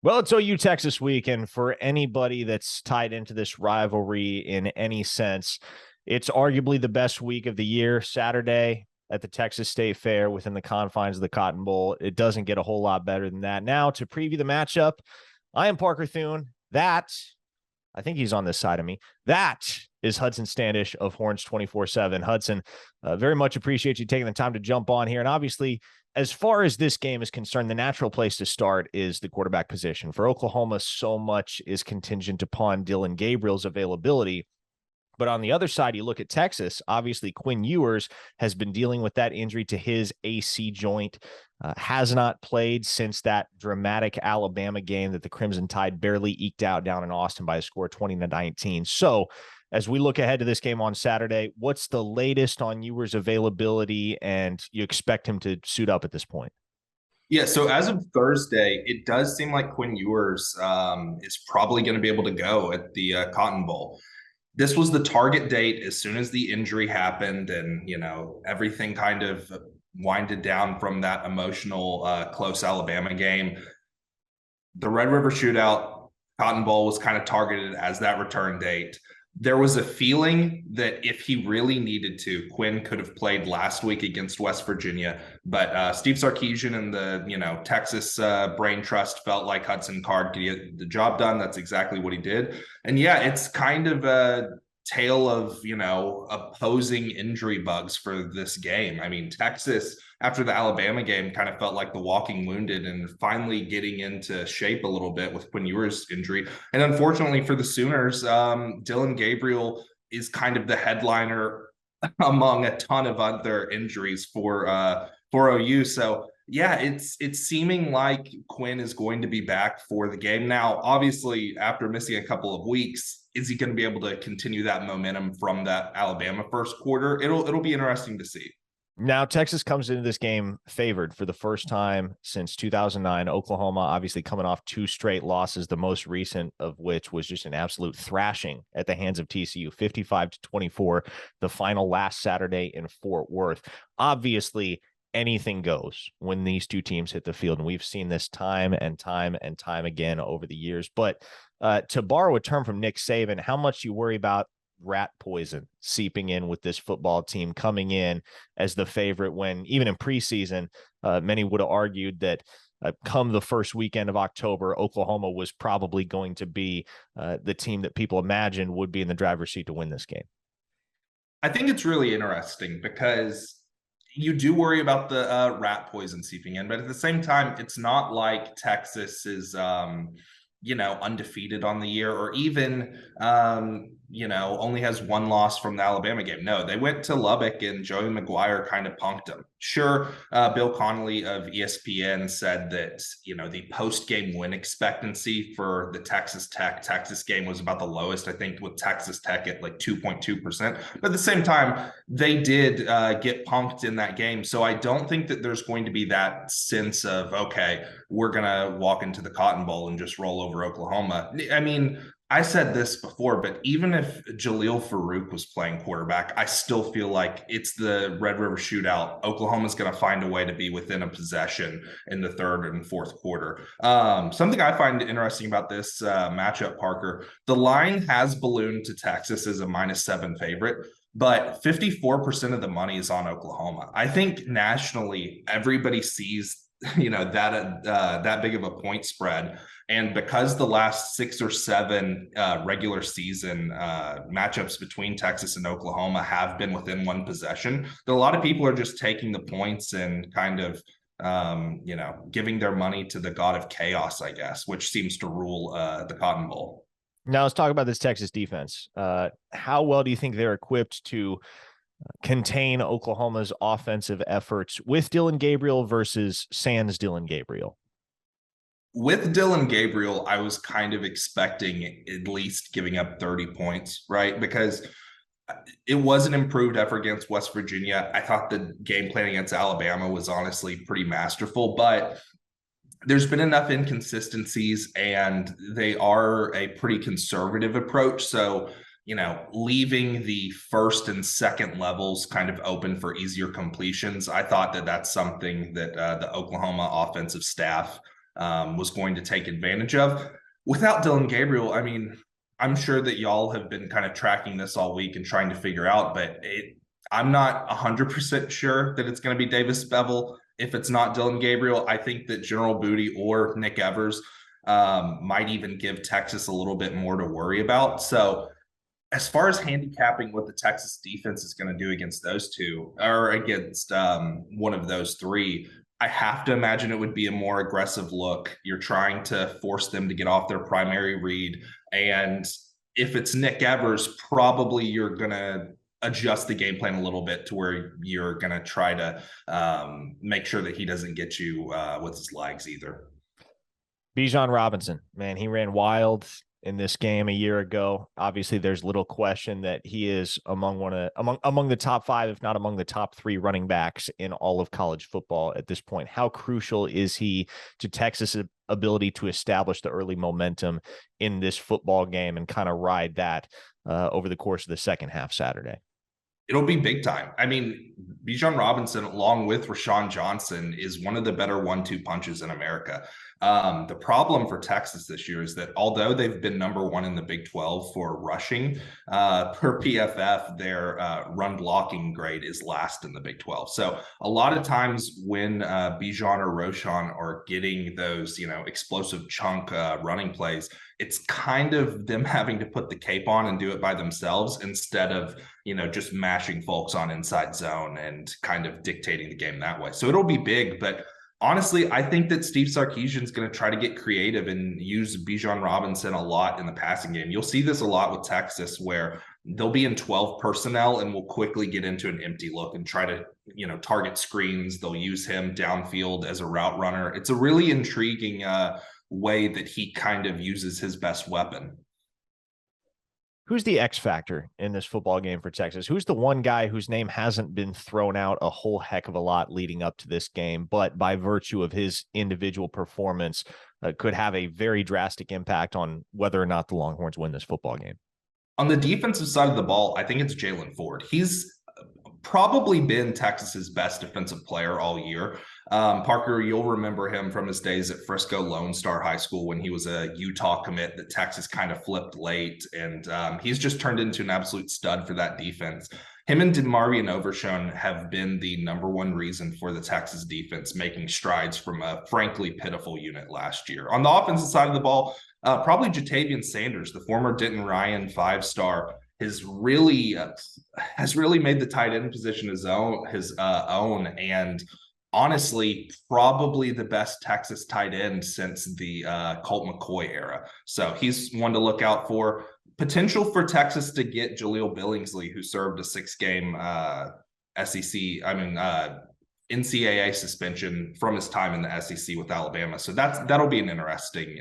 Well, it's OU Texas week, and for anybody that's tied into this rivalry in any sense, it's arguably the best week of the year. Saturday at the Texas State Fair within the confines of the Cotton Bowl. It doesn't get a whole lot better than that. Now, to preview the matchup, I am Parker Thune. I think he's on this side of me. That is Hudson Standish of Horns 24/7. Hudson, very much appreciate you taking the time to jump on here. And obviously, as far as this game is concerned, the natural place to start is the quarterback position. For Oklahoma, so much is contingent upon Dillon Gabriel's availability. But on the other side, you look at Texas, obviously Quinn Ewers has been dealing with that injury to his AC joint, has not played since that dramatic Alabama game that the Crimson Tide barely eked out down in Austin by a score of 20-19. So as we look ahead to this game on Saturday, what's the latest on Ewers' availability, and you expect him to suit up at this point? Yeah, so as of Thursday, it does seem like Quinn Ewers is probably going to be able to go at the Cotton Bowl. This was the target date as soon as the injury happened, and everything kind of winded down from that emotional close Alabama game. The Red River Shootout, Cotton Bowl was kind of targeted as that return date. There was a feeling that if he really needed to, Quinn could have played last week against West Virginia. But Steve Sarkisian and the Texas Brain Trust felt like Hudson Card could get the job done. That's exactly what he did. And yeah, it's kind of a tale of opposing injury bugs for this game. I mean, Texas, after the Alabama game, kind of felt like the walking wounded and finally getting into shape a little bit with Quinn Ewers' injury. And unfortunately for the Sooners, Dillon Gabriel is kind of the headliner among a ton of other injuries for OU. So yeah, it's seeming like Quinn is going to be back for the game. Now, obviously, after missing a couple of weeks, is he going to be able to continue that momentum from that Alabama first quarter? It'll be interesting to see. Now, Texas comes into this game favored for the first time since 2009. Oklahoma, obviously, coming off two straight losses, the most recent of which was just an absolute thrashing at the hands of TCU, 55-24, the final last Saturday in Fort Worth. Obviously, anything goes when these two teams hit the field, and we've seen this time and time and time again over the years. But to borrow a term from Nick Saban, how much you worry about rat poison seeping in with this football team coming in as the favorite, when even in preseason, many would have argued that come the first weekend of October, Oklahoma was probably going to be the team that people imagined would be in the driver's seat to win this game. I think it's really interesting because you do worry about the rat poison seeping in, but at the same time, it's not like Texas is undefeated on the year, or even only has one loss from the Alabama game. No, they went to Lubbock and Joey McGuire kind of punked them. Sure, Bill Connolly of ESPN said that the post-game win expectancy for the Texas game was about the lowest, I think, with Texas Tech at like 2.2%. But at the same time, they did get punked in that game. So I don't think that there's going to be that sense of, okay, we're going to walk into the Cotton Bowl and just roll over Oklahoma. I mean, I said this before, but even if Jaleel Farouk was playing quarterback, I still feel like it's the Red River Shootout. Oklahoma's going to find a way to be within a possession in the third and fourth quarter. Something I find interesting about this matchup, Parker, the line has ballooned to Texas as a -7 favorite, but 54% of the money is on Oklahoma. I think nationally, everybody sees that big of a point spread. And because the last 6 or 7 regular season matchups between Texas and Oklahoma have been within one possession, that a lot of people are just taking the points and kind of giving their money to the god of chaos, I guess, which seems to rule the Cotton Bowl. Now let's talk about this Texas defense. How well do you think they're equipped to contain Oklahoma's offensive efforts with Dillon Gabriel versus sans Dillon Gabriel? With Dillon Gabriel, I was kind of expecting at least giving up 30 points, right? Because it was an improved effort against West Virginia. I thought the game plan against Alabama was honestly pretty masterful, but there's been enough inconsistencies, and they are a pretty conservative approach. So leaving the first and second levels kind of open for easier completions. I thought that that's something that the Oklahoma offensive staff was going to take advantage of. Without Dylan Gabriel, I mean, I'm sure that y'all have been kind of tracking this all week and trying to figure out, but I'm not 100% sure that it's going to be Davis Bevel. If it's not Dylan Gabriel, I think that General Booty or Nick Evers might even give Texas a little bit more to worry about. So as far as handicapping what the Texas defense is going to do against those two or against one of those three, I have to imagine it would be a more aggressive look. You're trying to force them to get off their primary read. And if it's Nick Evers, probably you're going to adjust the game plan a little bit to where you're going to try to make sure that he doesn't get you with his legs either. Bijan Robinson, man, he ran wild in this game a year ago. Obviously, there's little question that he is among the top 5, if not among the top 3 running backs in all of college football at this point. How crucial is he to Texas' ability to establish the early momentum in this football game and kind of ride that over the course of the second half Saturday? It'll be big time. I mean, Bijan Robinson, along with Rashawn Johnson, is one of the better 1-2 punches in America. The problem for Texas this year is that although they've been number 1 in the Big 12 for rushing, per PFF, their run blocking grade is last in the Big 12. So a lot of times when Bijan or Rashawn are getting those, explosive chunk running plays, it's kind of them having to put the cape on and do it by themselves instead of, just mashing folks on inside zone and kind of dictating the game that way. So it'll be big, but honestly, I think that Steve Sarkisian is going to try to get creative and use Bijan Robinson a lot in the passing game. You'll see this a lot with Texas where they'll be in 12 personnel and will quickly get into an empty look and try to, target screens. They'll use him downfield as a route runner. It's a really intriguing way that he kind of uses his best weapon. Who's the X factor in this football game for Texas? Who's the one guy whose name hasn't been thrown out a whole heck of a lot leading up to this game, but by virtue of his individual performance could have a very drastic impact on whether or not the Longhorns win this football game? On the defensive side of the ball, I think it's Jalen Ford. He's probably been Texas's best defensive player all year. Parker, you'll remember him from his days at Frisco Lone Star High School when he was a Utah commit that Texas kind of flipped late. And he's just turned into an absolute stud for that defense. Him and DeMarvion Overshown have been the number 1 reason for the Texas defense making strides from a frankly pitiful unit last year. On the offensive side of the ball, probably Jatavian Sanders, the former Denton Ryan 5-star, has really made the tight end position his own, and honestly, probably the best Texas tight end since the Colt McCoy era. So he's one to look out for. Potential for Texas to get Jaleel Billingsley, who served a 6-game NCAA suspension from his time in the SEC with Alabama. So that'll be an interesting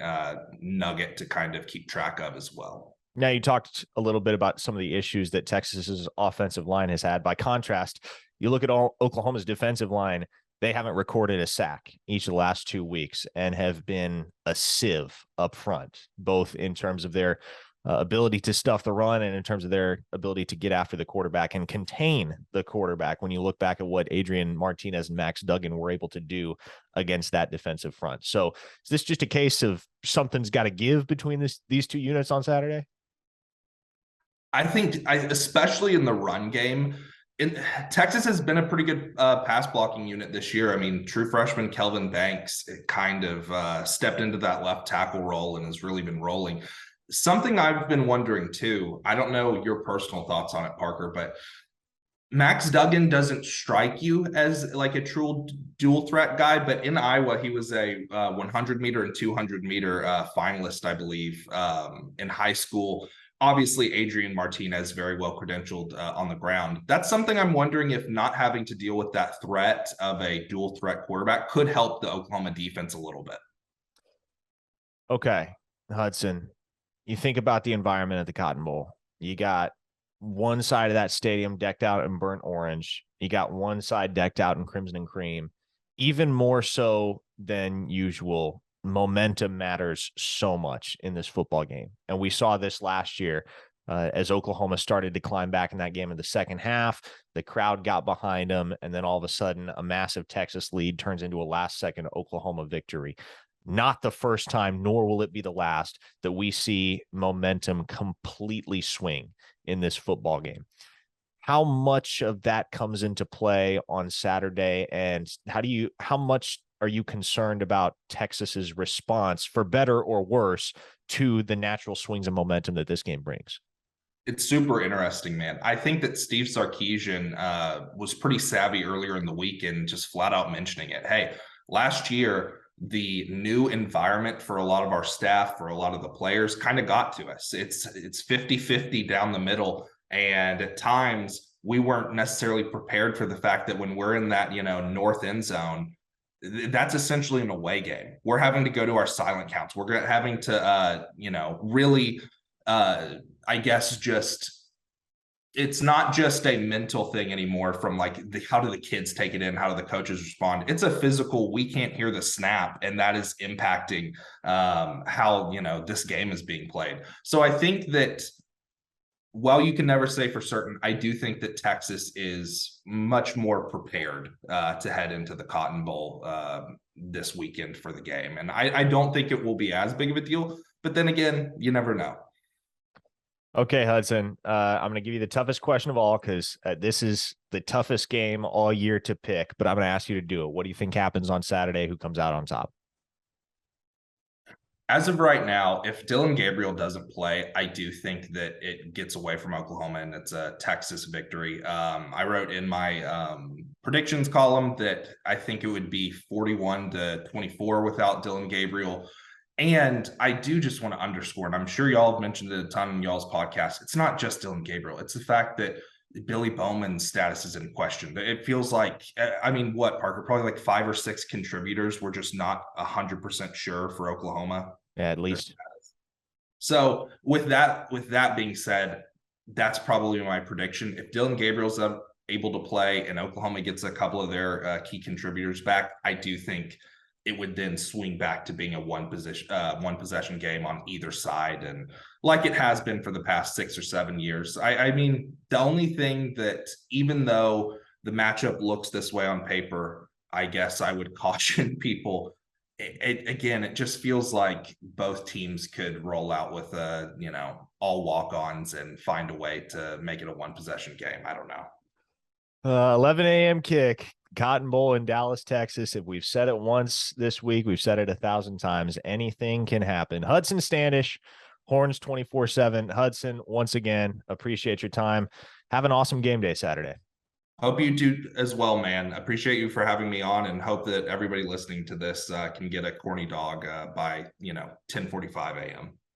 nugget to kind of keep track of as well. Now, you talked a little bit about some of the issues that Texas's offensive line has had. By contrast, you look at Oklahoma's defensive line, they haven't recorded a sack each of the last 2 weeks and have been a sieve up front, both in terms of their ability to stuff the run and in terms of their ability to get after the quarterback and contain the quarterback when you look back at what Adrian Martinez and Max Duggan were able to do against that defensive front. So is this just a case of something's got to give between these 2 units on Saturday? I think, especially in the run game, Texas has been a pretty good pass blocking unit this year. I mean, true freshman Kelvin Banks kind of stepped into that left tackle role and has really been rolling. Something I've been wondering too, I don't know your personal thoughts on it, Parker, but Max Duggan doesn't strike you as like a true dual threat guy, but in Iowa, he was a 100-meter and 200-meter finalist, I believe, in high school. Obviously, Adrian Martinez, very well credentialed on the ground. That's something I'm wondering if not having to deal with that threat of a dual threat quarterback could help the Oklahoma defense a little bit. Okay, Hudson, you think about the environment at the Cotton Bowl. You got one side of that stadium decked out in burnt orange. You got one side decked out in crimson and cream. Even more so than usual, momentum matters so much in this football game. And we saw this last year as Oklahoma started to climb back in that game in the second half. The crowd got behind them, and then all of a sudden a massive Texas lead turns into a last-second Oklahoma victory. not the first time, nor will it be the last, that we see momentum completely swing in this football game. How much of that comes into play on Saturday, and how much are you concerned about Texas's response, for better or worse, to the natural swings of momentum that this game brings? It's super interesting, man. I think that Steve Sarkisian was pretty savvy earlier in the week and just flat out mentioning it. Hey, last year, the new environment for a lot of our staff, for a lot of the players, kind of got to us. It's 50-50 down the middle. And at times, we weren't necessarily prepared for the fact that when we're in that, north end zone, that's essentially an away game. We're having to go to our silent counts. We're having to, really I guess it's not just a mental thing anymore from like how do the kids take it in, how do the coaches respond. It's a physical, we can't hear the snap, and that is impacting how this game is being played. So I think that while you can never say for certain, I do think that Texas is much more prepared to head into the Cotton Bowl this weekend for the game. And I don't think it will be as big of a deal, but then again, you never know. Okay, Hudson, I'm going to give you the toughest question of all, because this is the toughest game all year to pick, but I'm going to ask you to do it. What do you think happens on Saturday? Who comes out on top? As of right now, if Dillon Gabriel doesn't play, I do think that it gets away from Oklahoma and it's a Texas victory. I wrote in my predictions column that I think it would be 41-24 without Dillon Gabriel. And I do just want to underscore, and I'm sure y'all have mentioned it a ton in y'all's podcast, it's not just Dillon Gabriel. It's the fact that Billy Bowman's status is in question. It feels like, what, Parker? Probably like 5 or 6 contributors were just not 100% sure for Oklahoma. Yeah, at least. So with that being said, that's probably my prediction. If Dillon Gabriel's able to play and Oklahoma gets a couple of their key contributors back, I do think it would then swing back to being a one possession game on either side, and like it has been for the past 6 or 7 years. I mean, the only thing that, even though the matchup looks this way on paper, I guess I would caution people. It just feels like both teams could roll out with all walk-ons and find a way to make it a one possession game. I don't know. 11 a.m. kick, Cotton Bowl in Dallas, Texas. If we've said it once this week, we've said it 1,000 times. Anything can happen. Hudson Standish, Horns 24/7. Hudson, once again, appreciate your time. Have an awesome game day Saturday. Hope you do as well, man. Appreciate you for having me on, and hope that everybody listening to this can get a corny dog by 10:45 a.m.